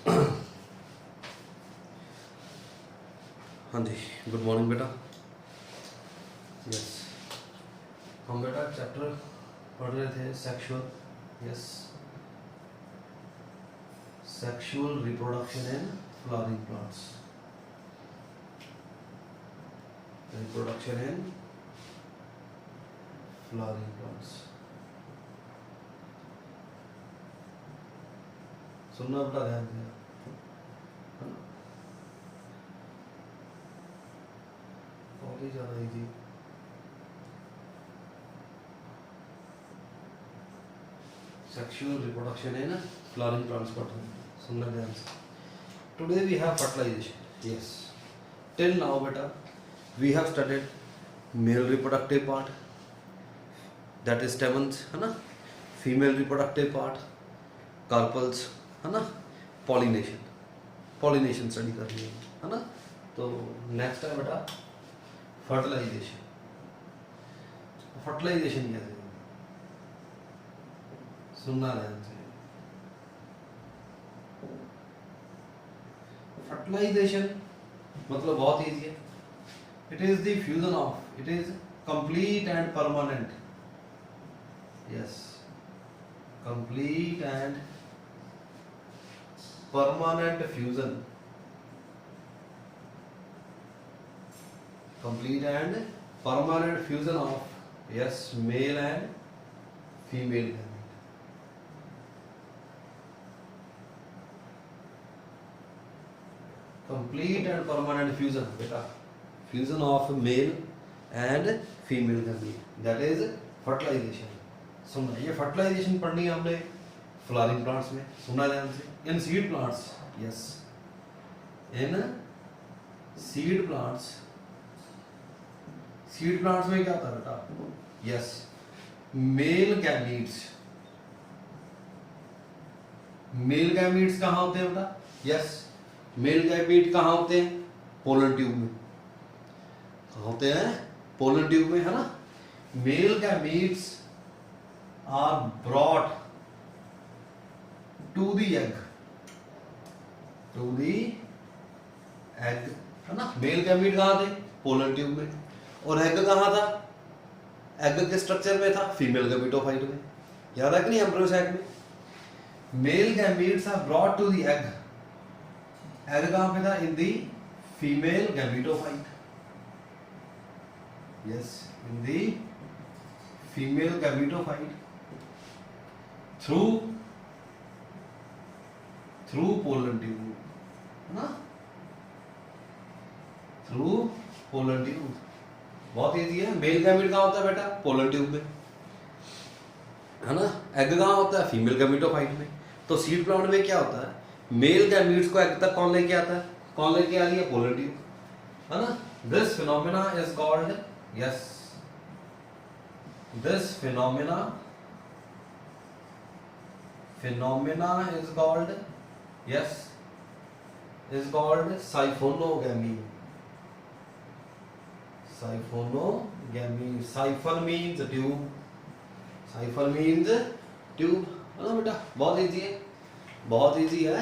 हाँ जी, good morning बेटा। Yes, हम बेटा चैप्टर पढ़ रहे थे sexual. Yes, sexual reproduction in flowering plants. Reproduction in flowering plants. सुनना बेटा ध्यान से, है ना? बहुत ही ज़्यादा easy. Sexual reproduction in flowering plants पढ़ रहे हैं, सुनना ध्यान से। Today we have fertilization. Yes. Till now बेटा we have studied male reproductive part, that is stamens, है ना? Female reproductive part, carpels, है ना? Pollination study कर रही है ना? तो next है बेटा fertilization. Fertilization क्या है? सुनना ध्यान से। फर्टिलाइजेशन मतलब बहुत इजी है। It is the fusion of, it is complete and permanent. Yes, complete and permanent fusion. Complete and permanent fusion of, yes, male and female. Complete and permanent fusion बेटा, fusion of male and female gamete, that is fertilization। सुनना, ये fertilization पढ़नी है हमने flowering plants में, सुनना ध्यान से। इन सीड प्लांट्स, यस, इन सीड प्लांट्स। सीड प्लांट्स में क्या होता है बेटा? Yes, male gametes. Male gametes कहाँ होते हैं बेटा? यस, मेल गैमीट कहाँ होते हैं? पोलन ट्यूब में। कहाँ होते हैं? पोलन ट्यूब में, है ना? Male gametes are brought to the egg, to the egg, है ना? मेल गैमीट कहाँ थे? पोलन ट्यूब में। और एग कहाँ था? एग के स्ट्रक्चर में था फीमेल गैमीटोफाइट में। याद है कि नहीं? एम्ब्रियो सैक में male gametes are brought to the egg. Egg कहां पे था? In the female gametophyte. Yes, in the female gametophyte through pollen tube, है ना? Through pollen tube. बहुत इजी है। मेल गैमीट कहां होता है बेटा? पोलन ट्यूब में, है ना? एग कहां होता है? फीमेल गैमीटोफाइट में। तो सीड प्लांट में क्या होता है? मेल गैमीट्स को एग तक कौन लेके आता है? कौन लेके आ रही है? पोलन ट्यूब, है ना? This phenomena is called, yes, this phenomena is called, yes, is called siphonogamy. Siphonogamy. Siphon means tube, siphon means tube, है ना बेटा? बहुत इजी है, बहुत इजी है।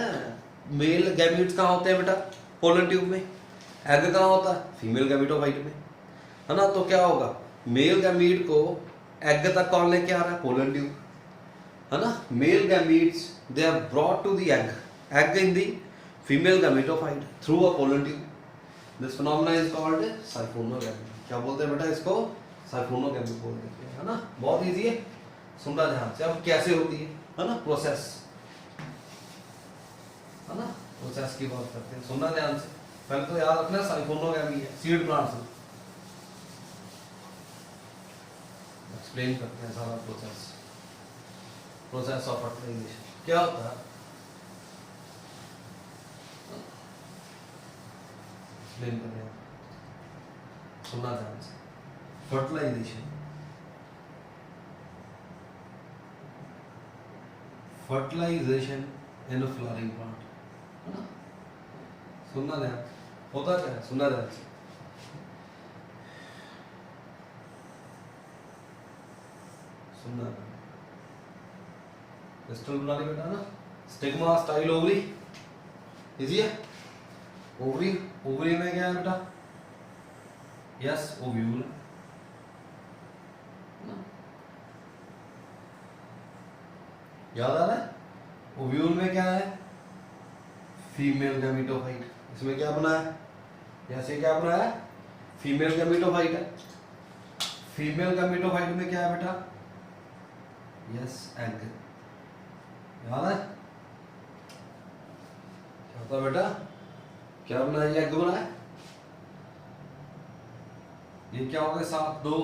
मेल गैमीट्स कहाँ होते हैं बेटा? पोलन ट्यूब में। एग कहाँ होता है? फीमेल गैमीटोफाइट में, है ना? तो क्या होगा? मेल गैमीट को एग तक कौन लेके आ रहा है? पोलन ट्यूब, है ना? Male gametes they are brought to the egg in the female gametophyte through a pollen tube. This phenomena is called siphonogamy. क्या बोलते हैं बेटा इसको? साइफोनोगैमी बोलते हैं, है ना? बहुत इजी है, सुनना ध्यान से। अब कैसे होती है ना प्रोसेस, है ना? प्रोसेस की बात करते हैं, सुनना ध्यान से। पहले तो याद रखना साइफोनोगैमी है सीड प्लांट्स में। एक्सप्लेन करते हैं सारा प्रोसेस ऑफ फर्टिलाइजेशन क्या होता है। एक्सप्लेन करते हैं, सुनना ध्यान से। फर्टिलाइजेशन इन फ्लावरिंग प्लांट, है ना? सुनना ध्यान, होता क्या है? सुनना ध्यान से। सुनना, पिस्टल बना ली बेटा ना? स्टिग्मा, स्टाइल ओवरी, इजी है। ओवरी, ओवरी में क्या है बेटा? Yes ovule. याद आ रहा है? ओव्यूल में क्या है? Female gametophyte. इसमें क्या बना है? जैसे क्या बना है? फीमेल गैमेटोफाइट है। फीमेल गैमेटोफाइट में क्या है बेटा? Yes egg. याद है क्या होता है बेटा? क्या बना है? एग बना है। ये क्या हो गए? साथ दो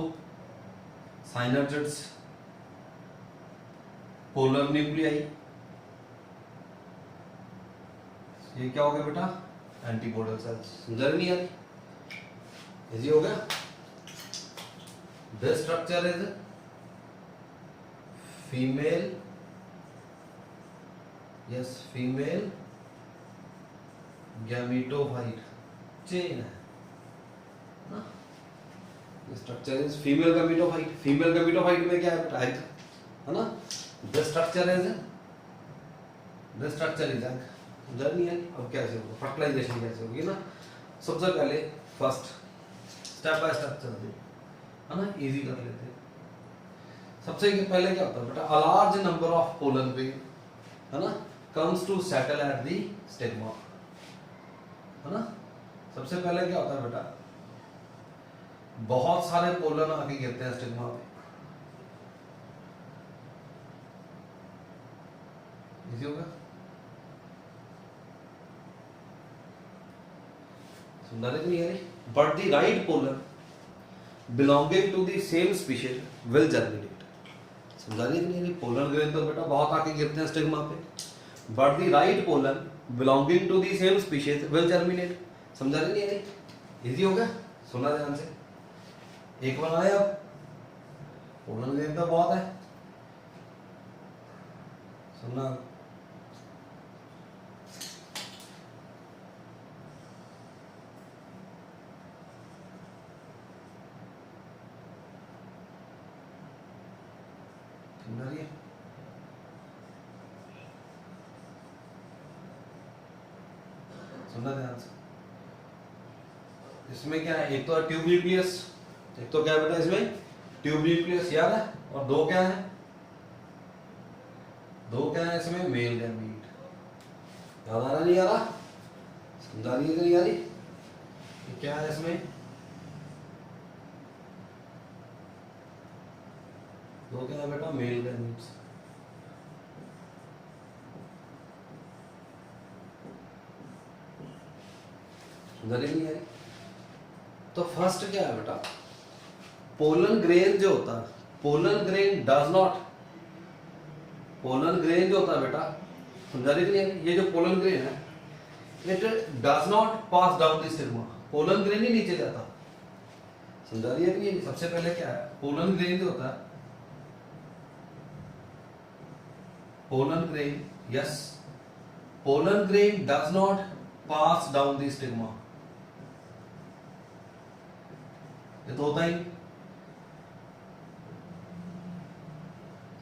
साइनर्जिड्स, पोलर न्यूक्लियाई। ये क्या हो गया बेटा? Antipodal cells. समझ नहीं आ रही? इजी हो गया। This structure is female, yes female gametophyte chain है ना। Structure is female gametophyte. Female gametophyte में क्या है बेटा? एग है ना। This structure is egg. समझ नहीं आई? अब कैसे होगा? फर्टिलाइजेशन कैसे होगी ना? सबसे पहले फर्स्ट स्टेप बाय स्टेप चलते है ना, इजी कर लेते हैं। सबसे पहले क्या होता है बेटा? A large number of pollen grain है ना comes to settle at the stigma है ना। सबसे पहले क्या होता है बेटा? बहुत सारे पोलन आके गिरते हैं स्टिग्मा पे। इजी होगा? समझा रहे नहीं है? But the right pollen belonging to the same species will germinate. समझा रही नहीं? पोलन ग्रेन तो बेटा बहुत आके गिरते हैं स्टिग्मा पे, but the right pollen belonging to the same species will germinate. समझा रही नहीं? इजी हो गया? सुना ध्यान से। एक बनाए अब। पोलन ग्रेन तो बहुत है, सुनना। सुनना ध्यान से। इसमें क्या है? एक तो ट्यूब न्यूक्लियस, एक तो क्या बेटा इसमें ट्यूब न्यूक्लियस, याद है? और दो क्या है? दो क्या है इसमें? Male gamete. याद आ रहा नहीं आ रहा? समझा रही है नहीं आ रही? क्या है इसमें? दो क्या है बेटा? Male gametes. समझा रही नहीं आ रही? तो फर्स्ट क्या है बेटा? पोलन ग्रेन जो होता है, pollen grain does not, pollen grain जो होता है बेटा, समझा रही नहीं है? ये जो पोलन ग्रेन है it does not pass down the stigma. Pollen grain ही नीचे जाता। समझा रही है कि नहीं? सबसे पहले क्या है? पोलन ग्रेन जो होता है, pollen grain, yes pollen grain does not pass down the stigma. ये तो होता ही।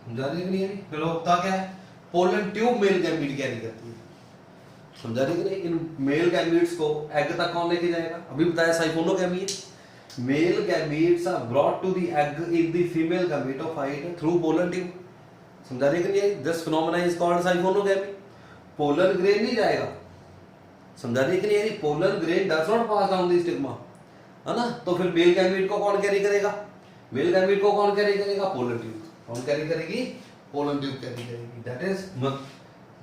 समझा रही नहीं है? फिर होता क्या है? Pollen tube male gamete carry करती है। समझा रही नहीं? इन मेल गैमीट्स को एग तक कौन लेके जाएगा? अभी बताया साइफोनोगैमी है। Male gametes are brought to the egg in the female gametophyte through pollen tube. समझा रही नहीं? This phenomena is called siphonogamy. Pollen grain नहीं जाएगा। समझा रही कि नहीं? Pollen grain does not pass down the stigma है ना। तो फिर मेल गैमीट को कौन कैरी करेगा? मेल गैमीट को कौन कैरी करेगा? Pollen tube. कौन कैरी करेगी? पोलन ट्यूब कैरी करेगी। दैट इज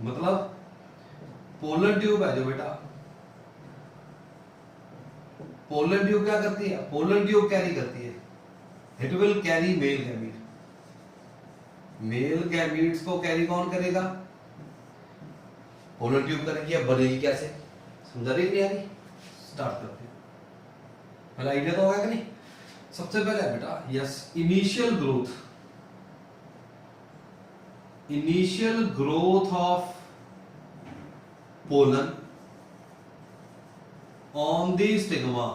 मतलब पोलन ट्यूब है जो बेटा, पोलन ट्यूब क्या करती है? पोलन ट्यूब कैरी करती है, it will carry male gamete. Mail gametes को कैरी कौन करेगा? पोलन ट्यूब करेगी। अब बनेगी कैसे? समझा रही नहीं आ रही? स्टार्ट करते हैं। पहला आइडिया तो होगा कि नहीं? सबसे पहले बेटा yes initial growth of pollen on the stigma,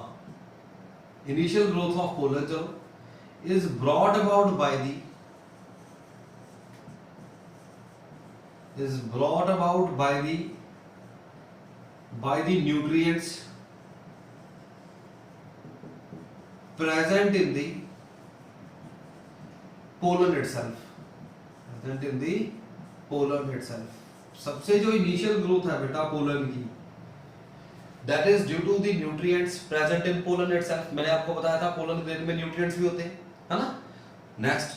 initial growth of pollen जो is brought about by the by the nutrients present in the pollen itself, present in the pollen itself. सबसे जो इनिशियल ग्रोथ है बेटा pollen की, that is due to the nutrients present in pollen itself. मैंने आपको बताया था pollen grain में न्यूट्रिएंट्स भी होते हैं, है ना. नेक्स्ट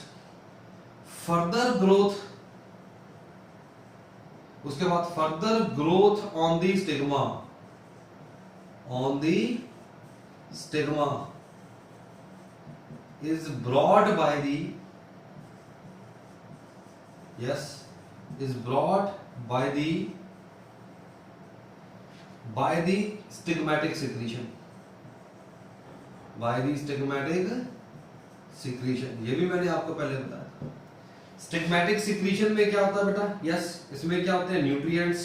फर्दर ग्रोथ, उसके बाद further growth on the stigma, on the stigma is brought by the, yes, is brought by the stigmatic secretion, by the stigmatic secretion. ये भी मैंने आपको पहले बताया था. स्टिग्मेटिक सिक्रीशन में क्या होता है बेटा? यस, इसमें क्या होते हैं? न्यूट्रिएंट्स.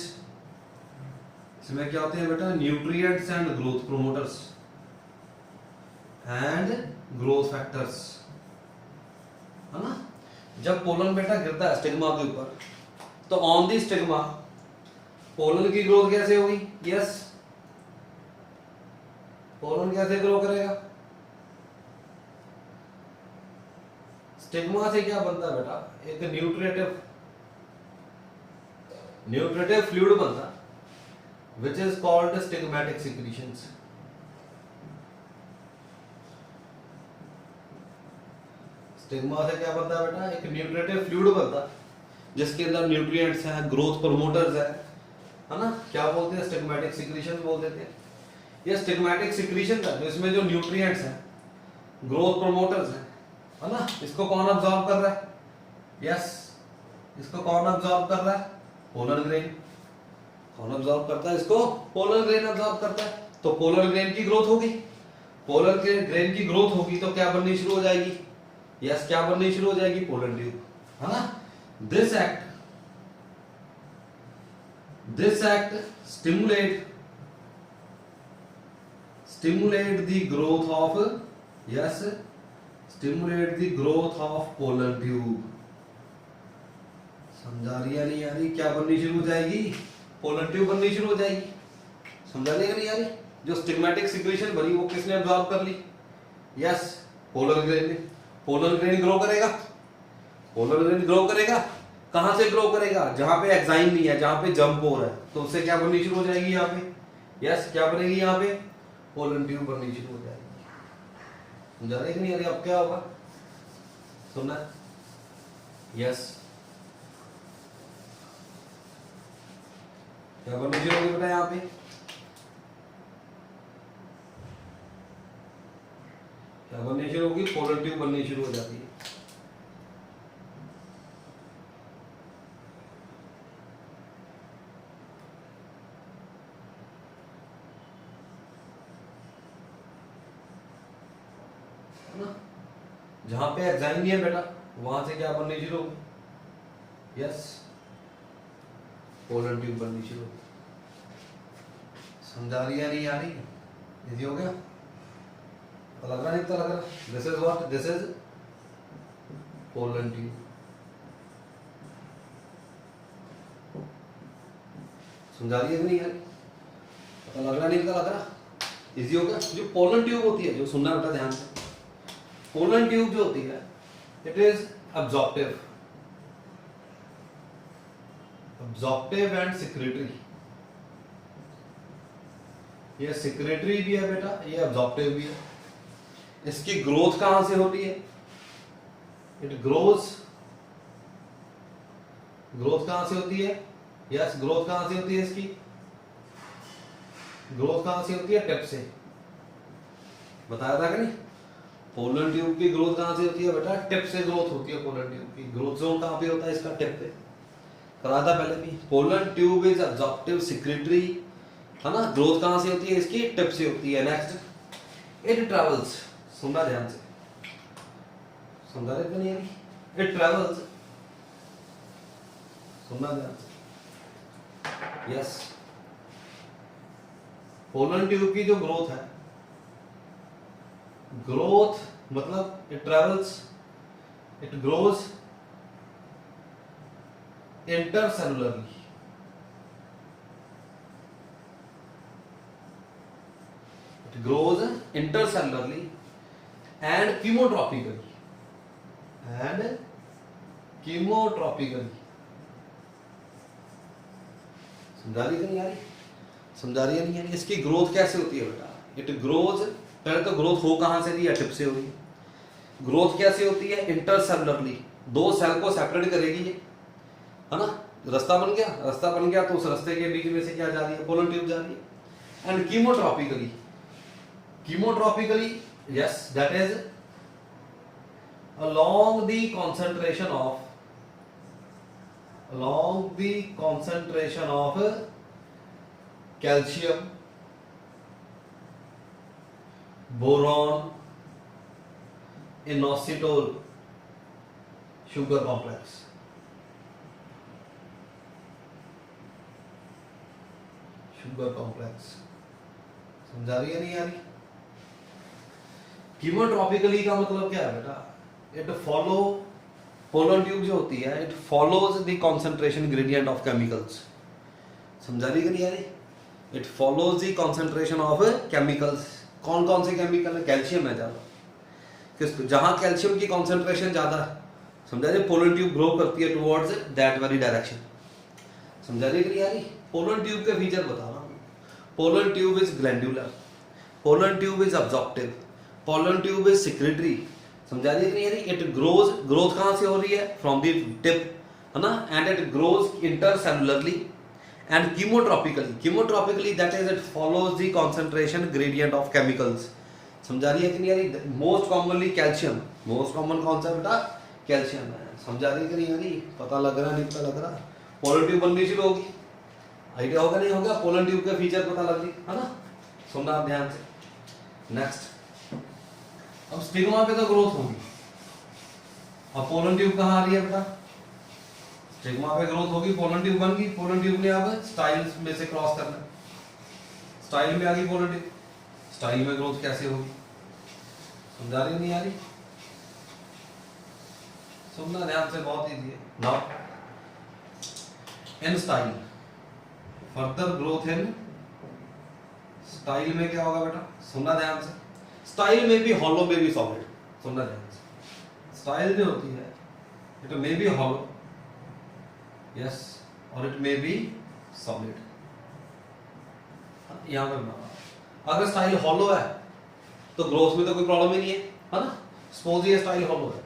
इसमें क्या होते हैं बेटा? Nutrients and growth promoters and growth factors, है ना. जब पोलन बेटा गिरता है स्टिग्मा के ऊपर, तो ऑन दी स्टिग्मा पोलन की ग्रोथ कैसे होगी? यस, पोलन कैसे ग्रो करेगा? स्टिग्मा से क्या बनता है बेटा? एक न्यूट्रिटिव फ्लूइड बनता है which is called stigmatic secretions. Stigma से क्या बनता है बेटा? एक न्यूट्रिटिव फ्लूइड बनता है जिसके अंदर न्यूट्रिएंट्स हैं, ग्रोथ प्रमोटर्स है ना. क्या बोलते हैं? स्टिग्मेटिक सिक्रीशंस बोल देते हैं. ये स्टिग्मेटिक सिक्रीशन है जो इसमें जो न्यूट्रिएंट्स हैं, ग्रोथ प्रमोटर्स हैं, है ना, इसको कौन अब्सॉर्ब कर रहा है? यस, इसको कौन अब्सॉर्ब कर रहा है? Pollen grain. कौन अब्सॉर्ब करता है इसको? पोलन ग्रेन अब्सॉर्ब करता है. तो पोलन ग्रेन की ग्रोथ होगी. पोलन ग्रेन की ग्रोथ होगी तो क्या बननी शुरू हो जाएगी? यस, क्या बननी शुरू हो जाएगी? पोलन ट्यूब, है ना. This act stimulate the growth of, yes, stimulate the growth of pollen tube. समझा रही है नहीं आ रही? क्या बननी शुरू हो जाएगी? पोलन ट्यूब बननी शुरू हो जाएगी. समझा रही है नहीं आ रही? जो स्टिग्मेटिक सिक्रीशन बनी वो किसने अब्सॉर्ब कर ली? यस, पोलन ग्रेन ने. पोलन ग्रेन ग्रो करेगा. पोलन ग्रेन ग्रो करेगा. कहां से ग्रो करेगा? जहां पे एक्साइन नहीं है, जहां पे जंप हो रहा है, तो उससे क्या बननी शुरू हो जाएगी यहाँ पे? यस, क्या बनेगी यहाँ पे? पोलन ट्यूब बननी शुरू हो जाएगी. समझा रहे कि नहीं? अरे अब क्या होगा? सुनना. यस, क्या बननी शुरू होगी बेटा यहाँ पे? क्या बननी शुरू होगी? पोलन ट्यूब बननी शुरू हो जाती है. जहां पे एक्साइन नहीं है बेटा, वहां से क्या बननी शुरू होगी? यस, पोलन ट्यूब बननी शुरू होगी. समझा रही है नहीं आ रही? इजी हो गया? तो लग रहा नहीं? तो लग रहा. This is what? This is pollen tube. समझा रही है कि नहीं आ रही? पता लग रहा नहीं? पता लग रहा? इजी हो गया? जो पोलन ट्यूब होती है, जो सुनना बेटा ध्यान से, पोलन ट्यूब जो होती है इट इज अब्जॉर्प्टिव एंड सिक्रेटरी. ये सिक्रेटरी भी है बेटा, ये अब्जॉर्प्टिव भी है. इसकी ग्रोथ कहां से होती है? इट ग्रोथ कहां से होती है? यस, ग्रोथ कहां से होती है? इसकी ग्रोथ कहां से होती है? टिप से. बताया था कि नहीं? पोलन ट्यूब की ग्रोथ कहां से होती है बेटा? टिप से ग्रोथ होती है. पोलन ट्यूब की ग्रोथ जोन कहां पे होता है? इसका टिप पे. कराया था पहले भी. पोलन ट्यूब इज अब्जॉर्प्टिव सिक्रेटरी, है ना. ग्रोथ कहां से होती है? इसकी टिप से होती है. Next, it travels. सुनना ध्यान से. समझा रहे थे नहीं? It travels. सुनना ध्यान से. यस, पोलन ट्यूब की जो ग्रोथ है, ग्रोथ मतलब it travels, it grows intercellularly. grows intercellularly and chemotropically. And chemotropically. समझा रही कि नहीं आ रही? समझा रही है नहीं आ रही? इसकी ग्रोथ कैसे होती है बेटा? इट ग्रोज, पहले तो ग्रोथ हो कहां से रही है? टिप से हो रही है। ग्रोथ कैसे होती है? इंटरसेलुलरली, दो सेल को सेपरेट करेगी ये, है ना? रास्ता बन गया, रास्ता बन गया तो उस रास्ते के बीच में से क्या जा रही है? पोलन ट्यूब जा रही है। And chemotropically, chemotropically yes, that is along the concentration of calcium, boron, inositol, sugar complex. Sugar complex समझा रही है नहीं आ रही? कीमोट्रॉपिकली का मतलब क्या है बेटा? इट फॉलो, पोलन ट्यूब जो होती है it follows the concentration gradient of chemicals. समझा रही कि नहीं आ रही? It follows the concentration of chemicals. कौन कौन से केमिकल है? कैल्शियम है ज्यादा, किस जहां कैल्शियम की कंसंट्रेशन ज्यादा है, समझा रही? पोलन ट्यूब ग्रो करती है टुवर्ड्स दैट वेरी डायरेक्शन। समझा रही कि नहीं आ रही? पोलन ट्यूब के फीचर बता रहा हूं। Pollen tube is glandular, pollen tube is absorptive, pollen tube is secretory. समझा रही कि नहीं आ रही? इट ग्रोज, ग्रोथ कहां से हो रही है? फ्रॉम द टिप, है ना? And it grows intercellularly and chemotropically, chemotropically that is it follows the concentration gradient of chemicals. समझा रही है कि नहीं आ रही? Most commonly calcium, most common कौन सा बेटा? कैल्शियम है। समझा रही कि नहीं आ रही? पता लग रहा है? नहीं पता लग रहा? पोलन ट्यूब बननी शुरू होगी, आइडिया होगा नहीं होगा? पोलन ट्यूब के फीचर पता लग गई, है ना? सुनना आप ध्यान से। नेक्स्ट, अब स्टिग्मा पे तो ग्रोथ होगी, अब पोलन ट्यूब कहाँ आ रही है बेटा? स्टिग्मा पे ग्रोथ होगी, पोलन ट्यूब बन गई। पोलन ट्यूब ने अब स्टाइल में से क्रॉस करना, स्टाइल में आ गई पोलन ट्यूब। स्टाइल में ग्रोथ कैसे होगी? समझा रही नहीं आ रही? सुनना ध्यान से, बहुत इजी है। Now in style, further growth in style में क्या होगा बेटा? सुनना ध्यान से। स्टाइल में भी हॉलो में भी सॉलिड, सुनना ध्यान से। स्टाइल जो होती है it may be hollow, yes, और इट मे बी सॉलिड। यहां पे बना, अगर स्टाइल हॉलो है तो ग्रोथ में तो कोई प्रॉब्लम ही नहीं है ना? सपोज ये स्टाइल हॉलो है,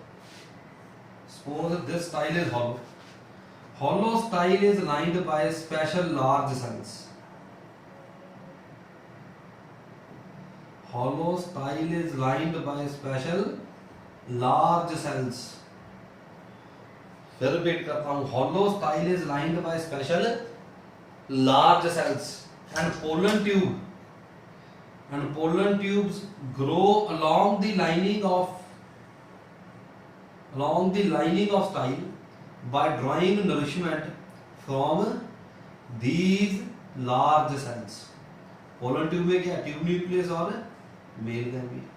suppose this style is hollow. Hollow style is lined by special large cells. Hollow style is lined by special large cells. फिर रिपीट करता हूं, hollow style is lined by special large cells and pollen tubes grow along the lining of style by drawing nourishment from these large cells. Pollen tube में क्या? Tube nucleus और male gamete.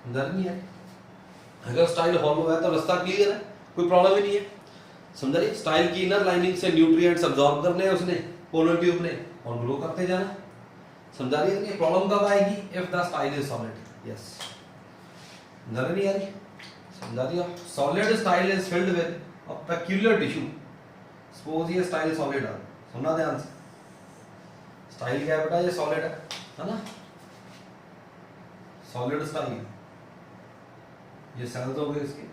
समझ नहीं है? अगर style hollow है तो रास्ता क्लियर है, कोई प्रॉब्लम ही नहीं है। समझ रही? स्टाइल की इनर लाइनिंग से न्यूट्रिएंट्स अब्सॉर्ब करने हैं उसने, पोलन ट्यूब ने, और ग्रो करते जाना। समझा रही है? प्रॉब्लम कब आएगी? If the style is solid. Yes, समझ नहीं आ रही? समझा दिया। Solid style is filled with a peculiar tissue. Suppose ये स्टाइल सॉलिड है, सुनना ध्यान से। स्टाइल क्या है बेटा? ये सॉलिड है ना? सॉलिड स्टाइल, ये सेल्स हो गए इसके।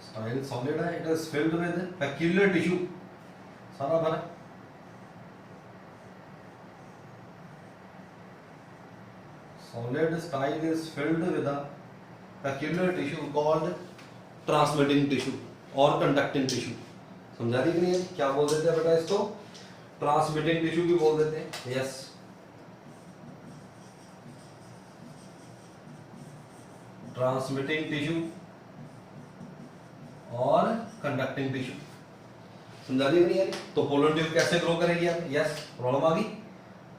स्टाइल सॉलिड है, it is filled with peculiar tissue, सारा भरा। Solid style is filled with a peculiar tissue called transmitting tissue और conducting tissue। समझा रही कि नहीं? क्या बोल देते हैं बेटा इसको? ट्रांसमिटिंग टिश्यू भी बोल देते हैं। यस, ट्रांसमिटिंग टिश्यू और कंडक्टिंग टिश्यू। समझा रही कि नहीं? तो पोलन ट्यूब कैसे ग्रो करेगी आप? यस, प्रॉब्लम आ गई।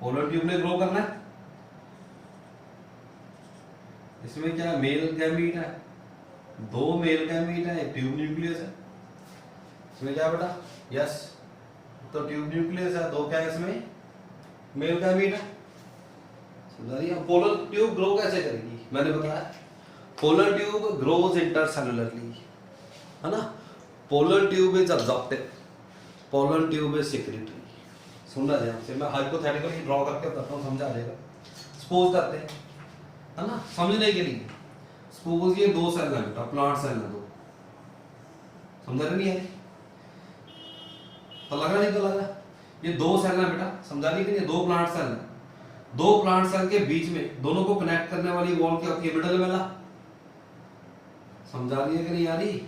पोलन ट्यूब ने ग्रो करना है, इसमें क्या मेल गैमीट है, दो मेल गैमीट है, एक ट्यूब न्यूक्लियस है। इसमें क्या बेटा? यस, तो ट्यूब न्यूक्लियस है, दो क्या है इसमें, मेल गैमीट है। समझा रही है। पोलर ट्यूब ग्रो कैसे करेगी, मैंने बताया पोलर ट्यूब ग्रोज इंटरसेलुलरली, है ना। Pollen tube is absorptive, pollen tube is secretory. सुनना ध्यान से, मैं हाइपोथेटिकली ड्रॉ करके बताता हूँ, समझा जाएगा। सपोज करते हैं, है ना, समझने के लिए। सपोज ये दो सेल है बेटा, प्लांट सेल है दो, समझ रहे नहीं है, तो लग रहा नहीं, तो लग रहा, ये दो सेल है बेटा, समझा रही कि नहीं, दो प्लांट सेल है। दो प्लांट सेल के बीच में दोनों को कनेक्ट करने वाली वॉल क्या होती है, मिडल वाला। समझा रही है कि नहीं आ रही।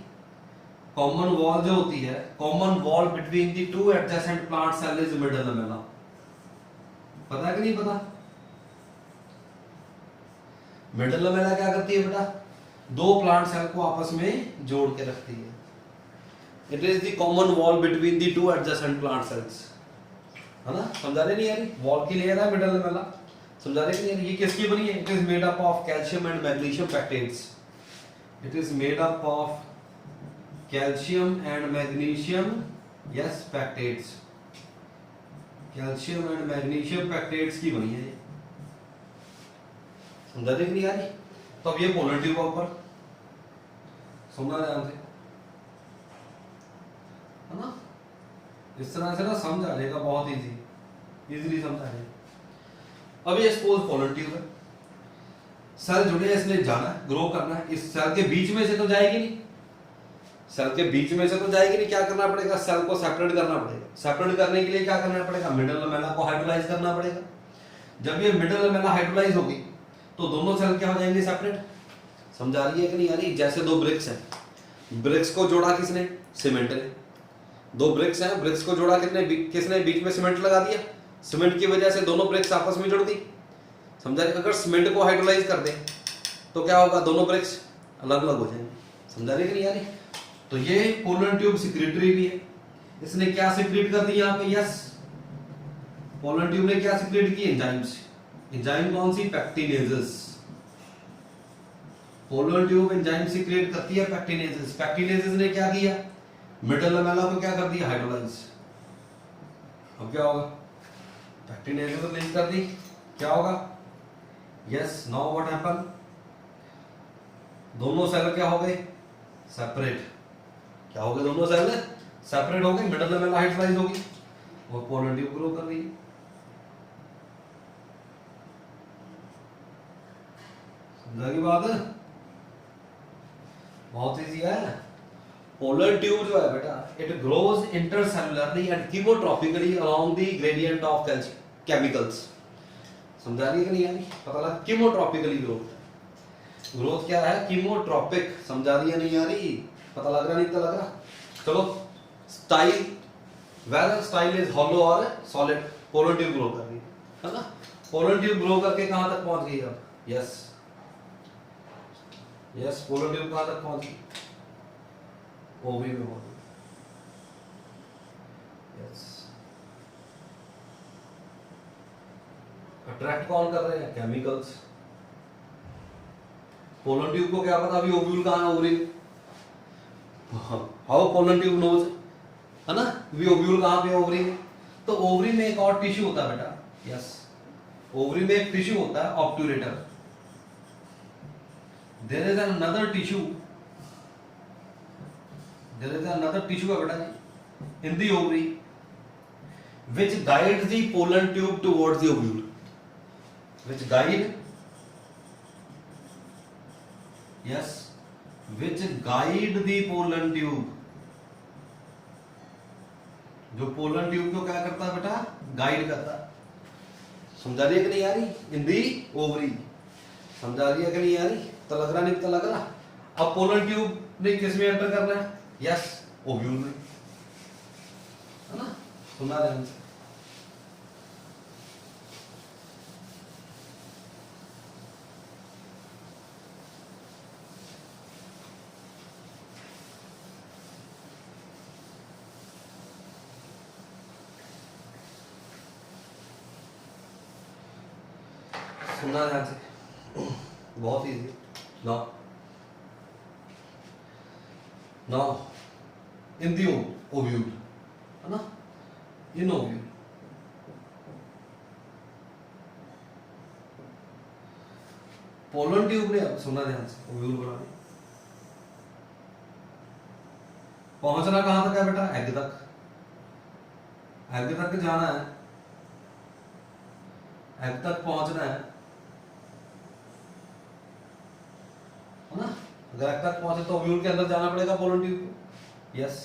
कॉमन वॉल जो होती है, common wall between the two adjacent plant cell is middle lamella. पता है कि नहीं पता। मिडल लमेला क्या करती है बेटा, दो प्लांट सेल को आपस में जोड़ के रखती है। It is the common wall between the two adjacent plant cells, है ना। समझा रहे नहीं यार, वॉल की लेयर है मिडल लमेला, समझा रहे नहीं। ये किसकी बनी है, it is made up of calcium and magnesium pectates. It is made up of calcium and magnesium, yes, pectates. Calcium and magnesium pectates की बनी है, समझा रहे नहीं यार। तो अब ये पोलर ट्यूब का ऊपर, सुनना ध्यान से, है ना। इस तरह से ना समझ आ जाएगा, बहुत इजीली समझ आ जाएगा। अब ये सपोज पोलर ट्यूब है, सेल जुड़े हैं, इसने जाना है, ग्रो करना है, इस सेल के बीच में से तो जाएगी नहीं, सेल के बीच में से तो जाएगी नहीं, क्या करना पड़ेगा, सेल को सेपरेट करना पड़ेगा। सेपरेट करने के लिए क्या करना पड़ेगा, मिडल लमेला को हाइड्रोलाइज करना पड़ेगा। जब ये मिडल लमेला हाइड्रोलाइज होगी तो दोनों सेल क्या हो जाएंगे, सेपरेट। समझा रही है कि नहीं आ रही। जैसे दो ब्रिक्स हैं, ब्रिक्स को जोड़ा किसने, सीमेंट ने। दो ब्रिक्स हैं, ब्रिक्स को जोड़ा किसने, बीच में सीमेंट लगा दिया। सीमेंट की वजह से दोनों ब्रिक्स आपस में जुड़ दी। समझा रही। अगर सीमेंट को हाइड्रोलाइज कर दे तो क्या होगा, दोनों ब्रिक्स अलग अलग हो जाएंगे। समझा रही कि नहीं आ रही। तो ये पोलर ट्यूब सिक्रेटरी भी है। इसने क्या सिक्रेट कर दी यहाँ पे, यस, पोलर ट्यूब ने क्या सिक्रेट की, एंजाइम्स। एंजाइम कौन सी, पैक्टिनेजेस। पोलर ट्यूब एंजाइम सिक्रेट करती है, पैक्टिनेजेस। पैक्टिनेजेस ने क्या किया, मिडल लमेला को क्या कर दिया, हाइड्रोलाइज। अब क्या होगा, पैक्टिनेजेस रिलीज कर दी, क्या होगा, यस, नाउ व्हाट हैपन, दोनों सेल क्या हो गए, सेपरेट। क्या हो गए, दोनों सेल सेपरेट हो गए, मिडल लमेला हाइड्रोलाइज होगी और पोलर ट्यूब ग्रो कर रही है। समझा की बात है, बहुत इजी है। पोलर ट्यूब जो है बेटा, it grows intercellularly and chemotropically along the gradient of chemicals. समझा रही है कि नहीं यानी, पता लगा, कीमोट्रॉपिकली ग्रोथ। ग्रोथ क्या है, कीमोट्रॉपिक। समझा रही है नहीं आ रही, पता लग रहा नहीं तो लग रहा। चलो, style, whether style is hollow और सॉलिड, पोलर ट्यूब ग्रो कर रही है ना। पोलर ट्यूब ग्रो करके कहां तक पहुंच गई अब, यस यस, पोलर ट्यूब कहां तक पहुंच गई, ओवरी में पहुंच गई, यस। अट्रैक्ट कौन कर रहे हैं, केमिकल्स। पोलर ट्यूब को क्या पता अभी ओव्यूल कहां है, ovary. How pollen tube knows, है ना, अभी ओव्यूल कहां पे, ओवरी में। तो ओवरी में एक और टिश्यू होता है बेटा, यस, ओवरी में एक टिश्यू होता है, obturator. There is another tissue है बेटा जी in the ovary which guides the pollen tube towards the ovule, which guide, yes, which guide the pollen tube, जो पोलन ट्यूब को क्या करता है बेटा, गाइड करता है। समझा रही है कि नहीं आ रही, इन दी ओवरी। समझा रही है कि नहीं आ रही, तो लग रहा नहीं तो लग रहा। अब पोलर ट्यूब ने किस में एंटर करना है, यस, ओव्यूल में, है ना। सुना ध्यान से, सुनना ध्यान से, बहुत easy. Now in the ovule, है ना, इन ओव्यूल। पोलन ट्यूब ने, अब सुनना ध्यान से, ओव्यूल बनाने पहुंचना कहां तक है बेटा? एग तक। एग तक जाना है, एग तक पहुंचना है ना? अगर एग तक पहुंचे तो ओव्यूल के अंदर जाना पड़ेगा पोलन ट्यूब को। Yes,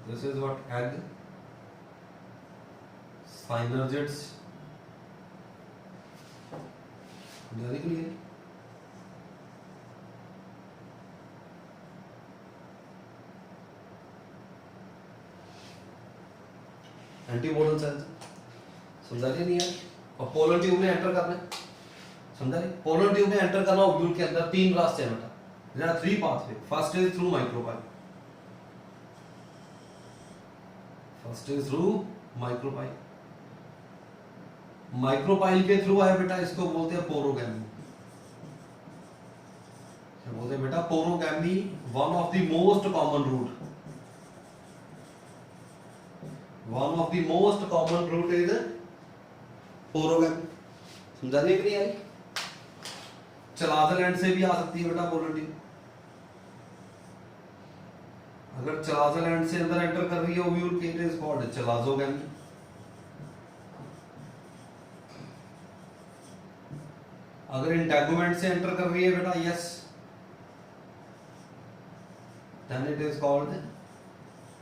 this is what egg, साइनर्जिड्स, समझाने के लिए। एंटीबॉडल सेल्स, समझा रही नहीं है? और पोलन ट्यूब में एंटर करना है, समझा रही? पोलन ट्यूब में एंटर करना ओव्यूल के अंदर 3 रास्ते हैं बेटा। There are 3 pathway. First is through micropyle, first is through micropyle. Micropyle के थ्रू आए बेटा, इसको बोलते हैं पोरोगैमी। क्या बोलते हैं बेटा? Porogamy, one of the most common route, one of the most common route is porogamy. समझा रही है कि नहीं आई? चलाजल एंड से भी आ सकती है बेटा पोलन ट्यूब। अगर चलाजल एंड से अंदर एंटर कर रही है ओव्यूल के, इट इज कॉल्ड चलाजोगैमी। अगर इंटेगुमेंट से एंटर कर रही है बेटा, yes, then it is called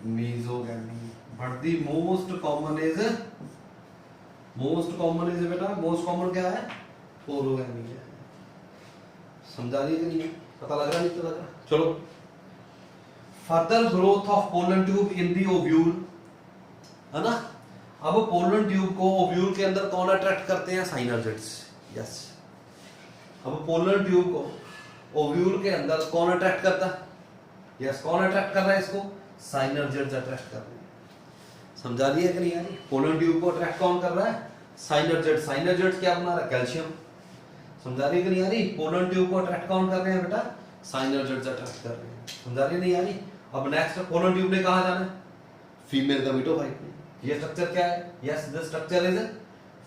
mesogamy. But the most common is बेटा, मोस्ट कॉमन क्या है? पोरोगैमी है। समझा रही है कि नहीं? पता लग रहा, नहीं तो लग रहा? चलो, further growth of pollen tube in the ovule, है ना? अब पोलन ट्यूब को ओव्यूल के अंदर कौन अट्रैक्ट करते हैं? साइनर्जिड्स। यस, अब पोलन ट्यूब को ओव्यूल के अंदर कौन अट्रैक्ट करता है? यस, कौन अट्रैक्ट कर रहा है इसको? साइनर्जिड्स अट्रैक्ट कर रहे हैं। समझा रही है कि नहीं यानी? पोलन ट्यूब को अट्रैक्ट कौन कर रहा है? साइनर्जिड्स। साइनर्जिड्स क्या बना रहा है? कैल्शियम। समझा रही है कि नहीं यानी? पोलन ट्यूब को अट्रैक्ट कौन कर रहे हैं बेटा? साइनर्जिड्स अट्रैक्ट कर रहे हैं। समझा रही नहीं यानी? अब नेक्स्ट, पोलन ट्यूब ने कहां जाना है? फीमेल गैमेटोफाइट में। ये स्ट्रक्चर क्या है? Yes, this structure is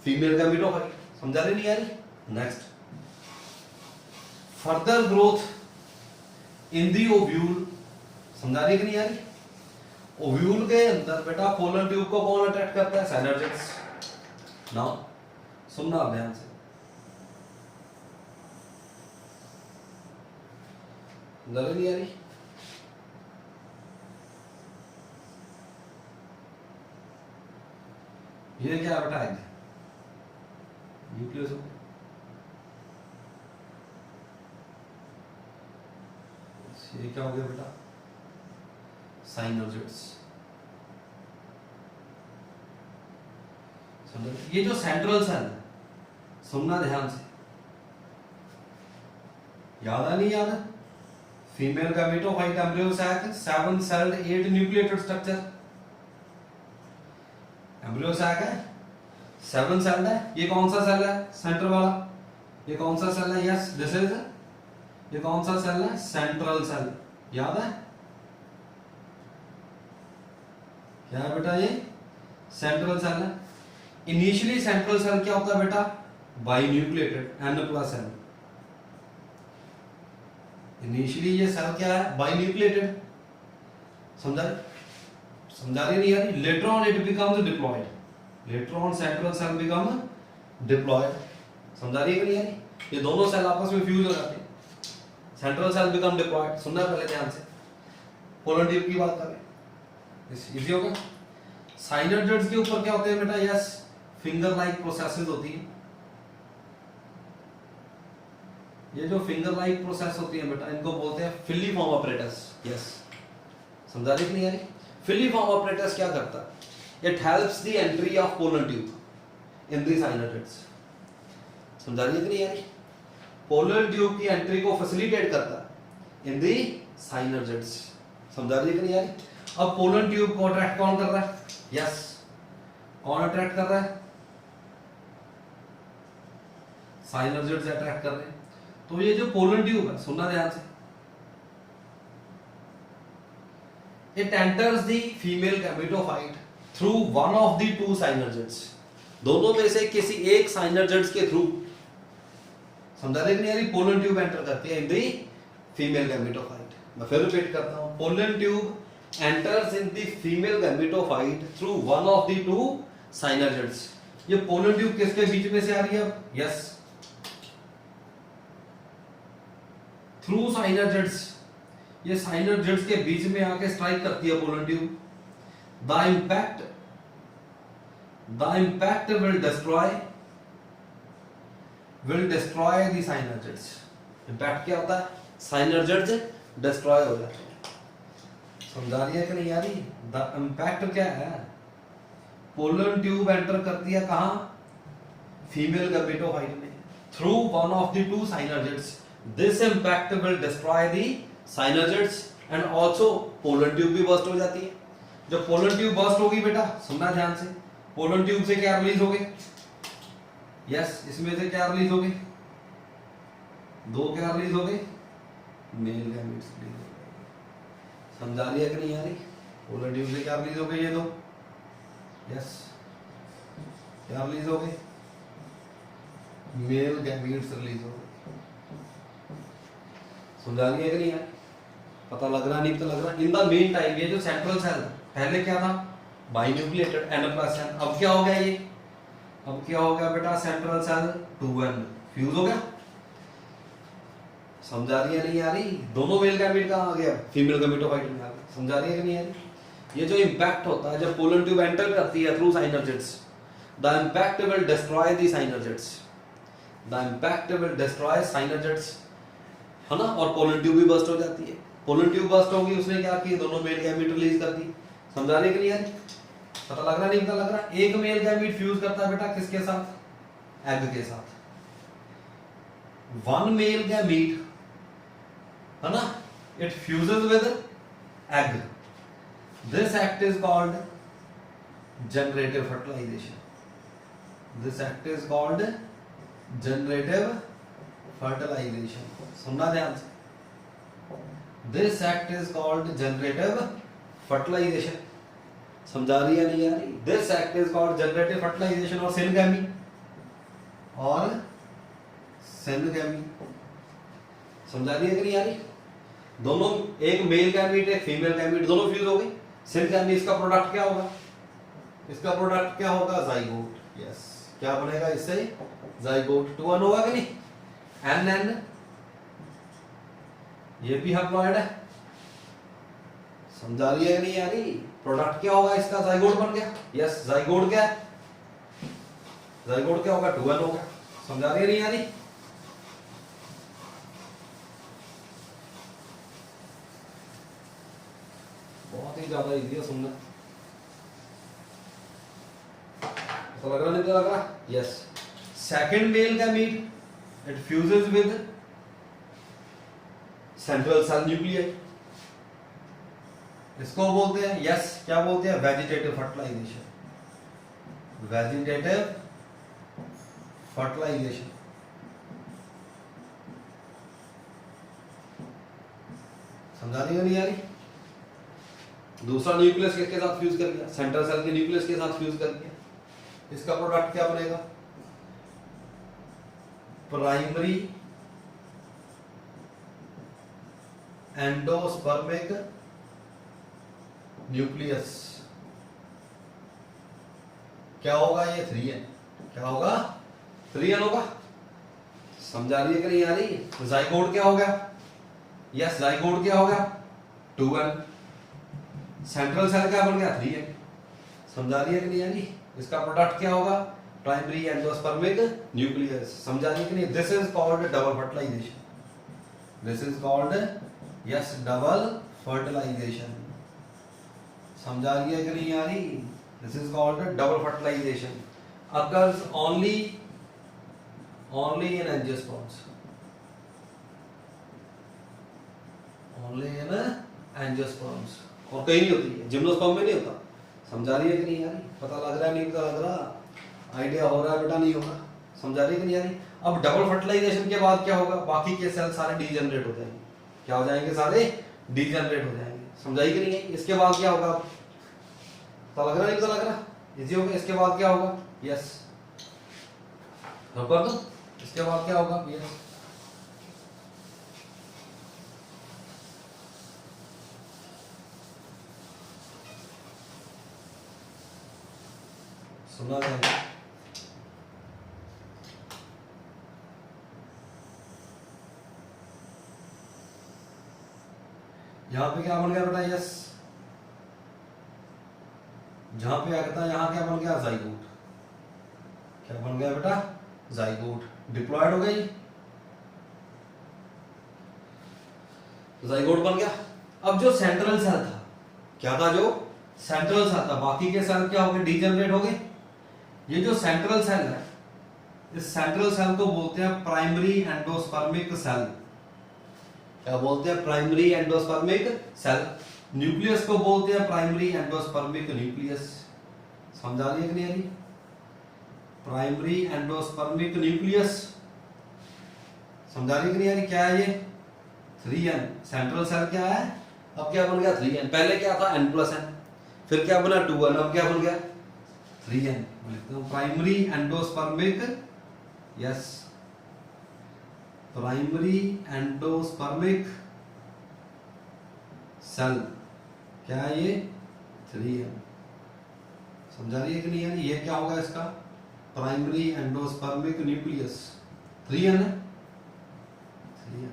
female gametophyte. समझा रही नहीं यानी? Next, further growth in the ovule. समझा रही कि नहीं यानी? ओव्यूल के अंदर बेटा पोलन ट्यूब को कौन अट्रैक्ट करता है? साइनर्जिड्स। नाउ सुनना आप ध्यान से, नहीं यानी? ये क्या बेटा? Egg, nucleus. ये क्या हो गया बेटा? साइनर्जिड्स। ये जो सेंट्रल सेल है, सुनना ध्यान से, याद है नहीं याद है? Female gametophyte embryo sac, 7 celled 8 nucleated structure. Embryo sac है, 7 सेल्ड है। ये कौन सा सेल है? सेंटर वाला। ये कौन सा सेल है? यस, दिस इज, ये कौन सा सेल है? Central cell. याद है क्या है बेटा? ये सेंट्रल सेल है। इनिशियली सेंट्रल सेल क्या होता है बेटा? बाइन्यूक्लिएटेड, N+N। इनिशियली ये सेल क्या है? बाइन्यूक्लिएटेड। समझा रही नहीं यानी? Later on it becomes diploid, later on central cell become diploid. समझा रही है नहीं यानी? ये दोनों सेल आपस में फ्यूज हो जाते हैं, सेंट्रल सेल बिकम डिप्लॉयड। सुनना पहले ध्यान से, पोलन ट्यूब की बात कर रहे हैं, इजी होगा। साइनर्जिड्स के ऊपर क्या होते हैं बेटा? यस, फिंगर लाइक प्रोसेसेस होती है। ये जो फिंगर लाइक प्रोसेस होती है बेटा, इनको बोलते हैं फिलीफॉर्म apparatus। यस, समझा रही कि नहीं यानी? फिलीफॉर्म apparatus क्या करता है? It helps the entry of pollen tube in the साइनर्जिड्स। समझा रही है कि नहीं यानी? पोलन ट्यूब की एंट्री को फैसिलिटेट करता है इन द साइनर्जिड्स। समझा रही है कि नहीं यानी? अब पोलन ट्यूब को अट्रैक्ट कौन कर रहा है? यस, कौन अट्रैक्ट कर रहा है? साइनर्जिड्स अट्रैक्ट कर रहे हैं। तो ये जो पोलन ट्यूब है, सुनना ध्यान से, it enters the female gametophyte through one of the two साइनर्जेट्स, दोनों में से किसी एक साइनर्जेट्स के थ्रू, समझा रहे कि नहीं? पोलन ट्यूब एंटर करती है इन द फीमेल गैमेटोफाइट। मैं फिर रिपीट करता हूं, pollen tube enters in the female gametophyte through one of the two synergids। ये पोलन ट्यूब किसके बीच में से आ रही है? यस, थ्रू साइनर्जिड्स, ये साइनर्जिड्स के बीच में आके स्ट्राइक करती है pollen tube. The impact will destroy the साइनर्जिड्स। Impact क्या होता है? साइनर्जिड्स डिस्ट्रॉय हो जाते हैं। समझा रही है कि नहीं यारी? द इम्पैक्ट क्या है? पोलन ट्यूब एंटर करती है कहां? फीमेल गैमेटोफाइट में, through one of the two साइनर्जिड्स। This impact will destroy the साइनर्जिड्स and also pollen tube भी बर्स्ट हो जाती है। जब पोलन ट्यूब बर्स्ट होगी बेटा, सुनना ध्यान से, पोलन ट्यूब से क्या रिलीज होगे? यस, इसमें से क्या रिलीज होगे? दो क्या रिलीज होगे? मेल गैमेट्स रिलीज होगे। समझा रही है कि नहीं यारी? पोलन ट्यूब से क्या रिलीज हो गए? ये दो, यस, क्या रिलीज हो गए? मेल गैमेट्स रिलीज हो गए। समझा रही है कि नहीं यार? पता लग रहा नहीं? तो लग रहा। इन द मेन टाइम ये जो सेंट्रल सेल पहले क्या था? बाइन्यूक्लिएटेड N+N, अब क्या हो गया ये? अब क्या हो गया बेटा? सेंट्रल सेल 2N फ्यूज हो गया। समझा रही है नहीं आ रही? दोनों मेल गैमेट कहां आ गया? फीमेल गैमेटोफाइट में आ गया। समझा रही है कि नहीं आ रही? ये जो इंपैक्ट होता है जब पोलन ट्यूब एंटर करती है through साइनर्जिड्स, the impact will destroy the साइनर्जिड्स, the impact will destroy साइनर्जिड्स, है ना? और पोलन ट्यूब भी बर्स्ट हो जाती है। पोलन ट्यूब बर्स्ट होगी, उसने क्या किया? दोनों मेल गैमेट रिलीज कर दी। समझा रही है कि नहीं आ रही? पता लग रहा नहीं? पता लग रहा? एक मेल गैमेट फ्यूज करता है बेटा किसके साथ? एग के साथ। वन मेल गैमेट, है ना, it fuses with egg. This act is called generative fertilization. This act is called generative fertilization. सुनना ध्यान से, this act is called generative fertilization. समझा रही है नहीं आ रही? This act is called generative fertilization और सिनगैमी, और सिनगैमी। समझा रही है कि नहीं आ रही? दोनों, एक मेल गैमेट एक फीमेल गैमेट, दोनों फ्यूज हो गई। सिनगैमी, इसका प्रोडक्ट क्या होगा? इसका प्रोडक्ट क्या होगा? जाइगोट। यस, क्या बनेगा इससे? जाइगोट। 2N होगा कि नहीं? NN, ये भी हप्लॉइड है। समझा रही है कि नहीं आ रही? प्रोडक्ट क्या होगा इसका? जाइगोट बन गया। यस, जाइगोट क्या है? जाइगोट क्या होगा? 2N होगा। समझा रही है नहीं आ रही? बहुत ही ज्यादा इजी है सुनना। तो लग रहा नहीं? तो लग रहा? Yes. Second male gamete it fuses with central cell nucleus, इसको बोलते हैं, यस, क्या बोलते हैं? Vegetative fertilization. Vegetative fertilization. समझा रही हो नहीं आ रही? दूसरा न्यूक्लियस किसके साथ फ्यूज कर गया? सेंट्रल सेल के न्यूक्लियस के साथ फ्यूज कर गया। इसका प्रोडक्ट क्या बनेगा? Primary endospermic nucleus. क्या होगा ये? 3N। क्या होगा? 3N होगा। समझा रही है कि नहीं आ रही? जाइगोट क्या हो गया? यस, जाइगोट क्या हो गया? 2N। सेंट्रल सेल क्या बन गया? 3N। समझा रही है कि नहीं आ रही? इसका प्रोडक्ट क्या होगा? Primary endospermic nucleus. समझा रही है कि नहीं? This is called double fertilization. This is called, yes, double fertilization. समझा रही है कि नहीं आ रही? This is called double fertilization. Occurs only in angiosperms, only in angiosperms, और कहीं नहीं होती है, जिम्नोस्पर्म में नहीं होता। समझा रही है कि नहीं यार? पता लग रहा है? नहीं पता लग रहा? आइडिया हो रहा है बेटा? नहीं होगा? समझा रही कि नहीं आ रही? अब डबल फर्टिलाइजेशन के बाद क्या होगा, बाकी के सेल सारे डीजनरेट हो जाएंगे, क्या हो जाएंगे, सारे डीजनरेट हो जाएंगे, समझाई कि नहीं है? इसके बाद क्या होगा, पता लग रहा नहीं, पता लग रहा, इजी हो गया। इसके बाद क्या होगा, यस कर दो, इसके बाद क्या होगा, यस सुना जाएगा। यहां पे क्या बन गया बेटा, यस, जहां पे आता है यहां क्या बन गया, जाइगोट, क्या बन गया बेटा, जाइगोट, डिप्लॉयड हो गई, जाइगोट बन गया। अब जो सेंट्रल सेल था, क्या था, जो सेंट्रल सेल था, बाकी के सेल क्या हो गए, डीजनरेट हो गए। ये जो सेंट्रल सेल है, इस सेंट्रल सेल को बोलते हैं प्राइमरी एंडोस्पर्मिक सेल, क्या बोलते हैं, प्राइमरी एंडोस्पर्मिक सेल। न्यूक्लियस को बोलते हैं प्राइमरी एंडोस्पर्मिक न्यूक्लियस, समझा रही है कि नहीं आ रही, प्राइमरी एंडोस्पर्मिक न्यूक्लियस, समझा रही है कि नहीं आ रही? क्या है ये, 3n, सेंट्रल सेल क्या है, अब क्या बन गया 3n, पहले क्या था n+n, फिर क्या बना 2n, अब क्या बन गया 3n। लिखता हूं primary endospermic, yes, primary endospermic cell, क्या है ये, 3n, समझा रही है कि नहीं है? ये क्या होगा इसका, प्राइमरी एंडोस्पर्मिक न्यूक्लियस, 3n है, 3n,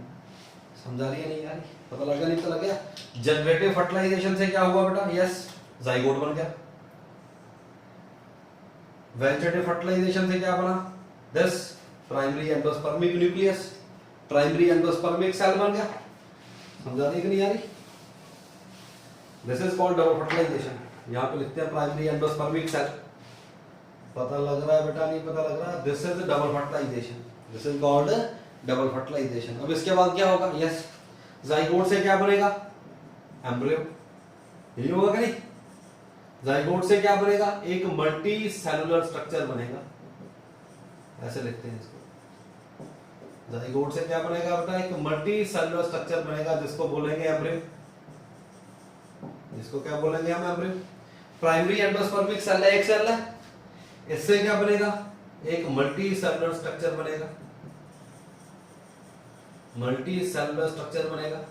समझा रही है नहीं यार, पता लगा नहीं, पता लग गया। जनरेटिव फर्टिलाइजेशन से क्या हुआ बेटा, यस, जाइगोट बन गया। वेजिटेटिव फर्टिलाइजेशन से क्या बना, this primary endospermic nucleus, primary endospermic cell बन गया, समझा रही है कि नहीं आ रही? This is called double fertilization, यहां पे लिखते हैं प्राइमरी एंडोस्पर्मिक सेल, पता लग रहा है बेटा, नहीं पता लग रहा, this is double fertilization, this is called double fertilization. अब इसके बाद क्या होगा, यस, जाइगोट से क्या बनेगा, एम्ब्रियो, यही होगा कि नहीं? जाइगोट से क्या बनेगा, एक मल्टी सेलुलर स्ट्रक्चर बनेगा, ऐसे लिखते हैं इसको, जाइगोट से क्या बनेगा बेटा, एक मल्टी सेलुलर स्ट्रक्चर बनेगा, जिसको बोलेंगे एम्ब्रियो, जिसको क्या बोलेंगे हम, एम्ब्रियो। प्राइमरी एंडोस्पर्मिक सेल है, एक सेल है, इससे क्या बनेगा, एक मल्टी सेलुलर स्ट्रक्चर बनेगा, मल्टी सेलुलर स्ट्रक्चर बनेगा,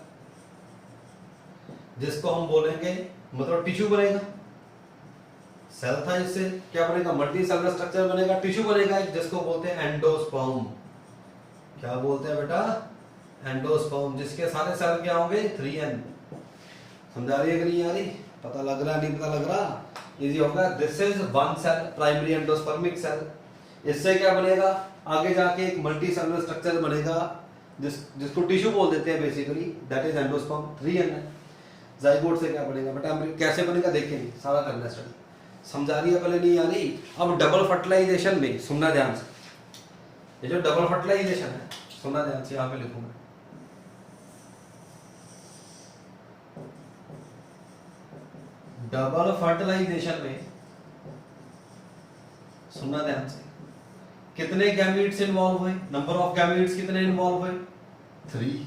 जिसको हम बोलेंगे, मतलब टिश्यू बनेगा, सेल था, इससे क्या बनेगा, मल्टी सेलुलर स्ट्रक्चर बनेगा, टिश्यू बनेगा, जिसको बोलते हैं एंडोस्पर्म, क्या बोलते हैं बेटा, एंडोस्पर्म, जिसके सारे सेल क्या होंगे, 3n, समझा रही है कि नहीं आ रही, पता लग रहा, नहीं पता लग रहा, इजी होगा। This is one cell, primary endospermic cell, इससे क्या बनेगा, आगे जाके एक मल्टी सेलुलर स्ट्रक्चर बनेगा, जिसको टिश्यू बोल देते हैं basically, that is endosperm, 3n है। जाइगोट से क्या बनेगा बेटा, कैसे बनेगा देखेंगे, सारा करना स्टडी, समझा रही है, पहले नहीं आ रही? अब डबल फर्टिलाइजेशन में सुनना ध्यान से, ये जो डबल फर्टिलाइजेशन है, सुनना ध्यान से, यहां पे लिखूंगा, डबल फर्टिलाइजेशन में सुनना ध्यान से, कितने गैमीट्स इन्वॉल्व हुए, नंबर ऑफ गैमीट्स कितने इन्वॉल्व हुए, 3,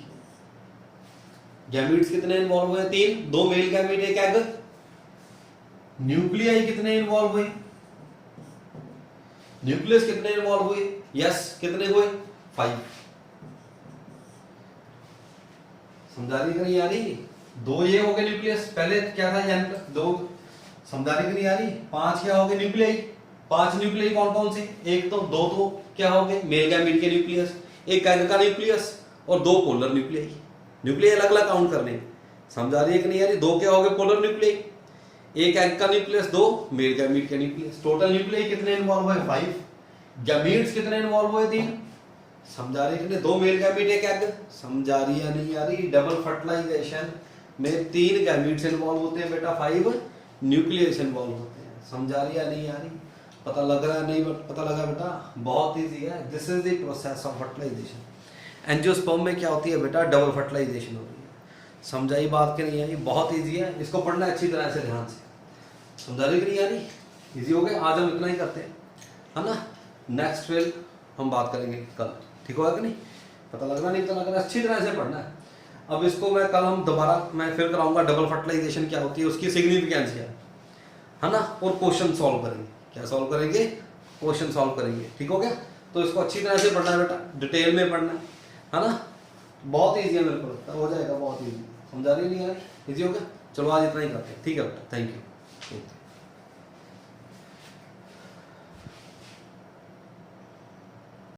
गैमीट्स कितने इन्वॉल्व हुए, 3, 2 मेल गैमीट, एक एग। न्यूक्लियाई कितने इन्वॉल्व हुए, न्यूक्लियस कितने इन्वॉल्व हुए, यस, कितने हुए, 5, समझा रही कि नहीं आ रही? 2 ये हो गए न्यूक्लियस, पहले क्या था, n+2, समझा रही कि नहीं आ रही? 5 क्या हो गए, न्यूक्लियाई, 5 न्यूक्लियाई कौन कौन से, एक तो 2 तो क्या हो गए, मेल गैमीट के न्यूक्लियस, एक एग का न्यूक्लियस और 2 पोलर न्यूक्लियाई, न्यूक्लियाई अलग अलग काउंट करने, समझा रही है कि नहीं आ रही? 2 क्या हो गए, पोलर न्यूक्लियाई, एक एग का न्यूक्लियस, 2 मेल गैमीट के न्यूक्लियस, टोटल न्यूक्लियाई कितने इन्वॉल्व हुए, 5, गैमीट्स कितने इन्वॉल्व हुए, 3, समझा रही है, 2 मेल गैमीट, एक एग, समझा रही है नहीं आ रही? डबल फर्टिलाइजेशन में 3 गैमीट्स इन्वॉल्व होते हैं बेटा, 5 न्यूक्लियस इन्वॉल्व होते हैं, समझा रही है नहीं आ रही? पता लग रहा है, नहीं पता लगा बेटा, बहुत इजी है, this is the process of fertilization. Angiosperm में क्या होती है बेटा, डबल फर्टिलाइजेशन होती है, समझाई बात के नहीं आई? बहुत इजी है, इसको पढ़ना अच्छी तरह से ध्यान से, समझा रही कि नहीं आ रही? इजी हो गया, आज हम इतना ही करते हैं, है ना। नेक्स्ट फिर हम बात करेंगे कल, ठीक होगा कि नहीं? पता लगना नहीं पता लगना, अच्छी तरह से पढ़ना है। अब इसको मैं कल हम दोबारा मैं फिर कराऊंगा, डबल फर्टिलाइजेशन क्या होती है, उसकी सिग्निफिकेंस क्या है ना, और क्वेश्चन सॉल्व करेंगे। क्या सॉल्व करेंगे? क्वेश्चन सॉल्व करेंगे, ठीक हो गया? तो इसको अच्छी तरह से पढ़ना है बेटा, डिटेल में पढ़ना है ना। बहुत ईजी है, मेरे को लगता है हो जाएगा, बहुत ईजी। समझा रही नहीं है? ईजी हो गया? चलो आज इतना ही करते हैं, ठीक है बेटा, थैंक यू।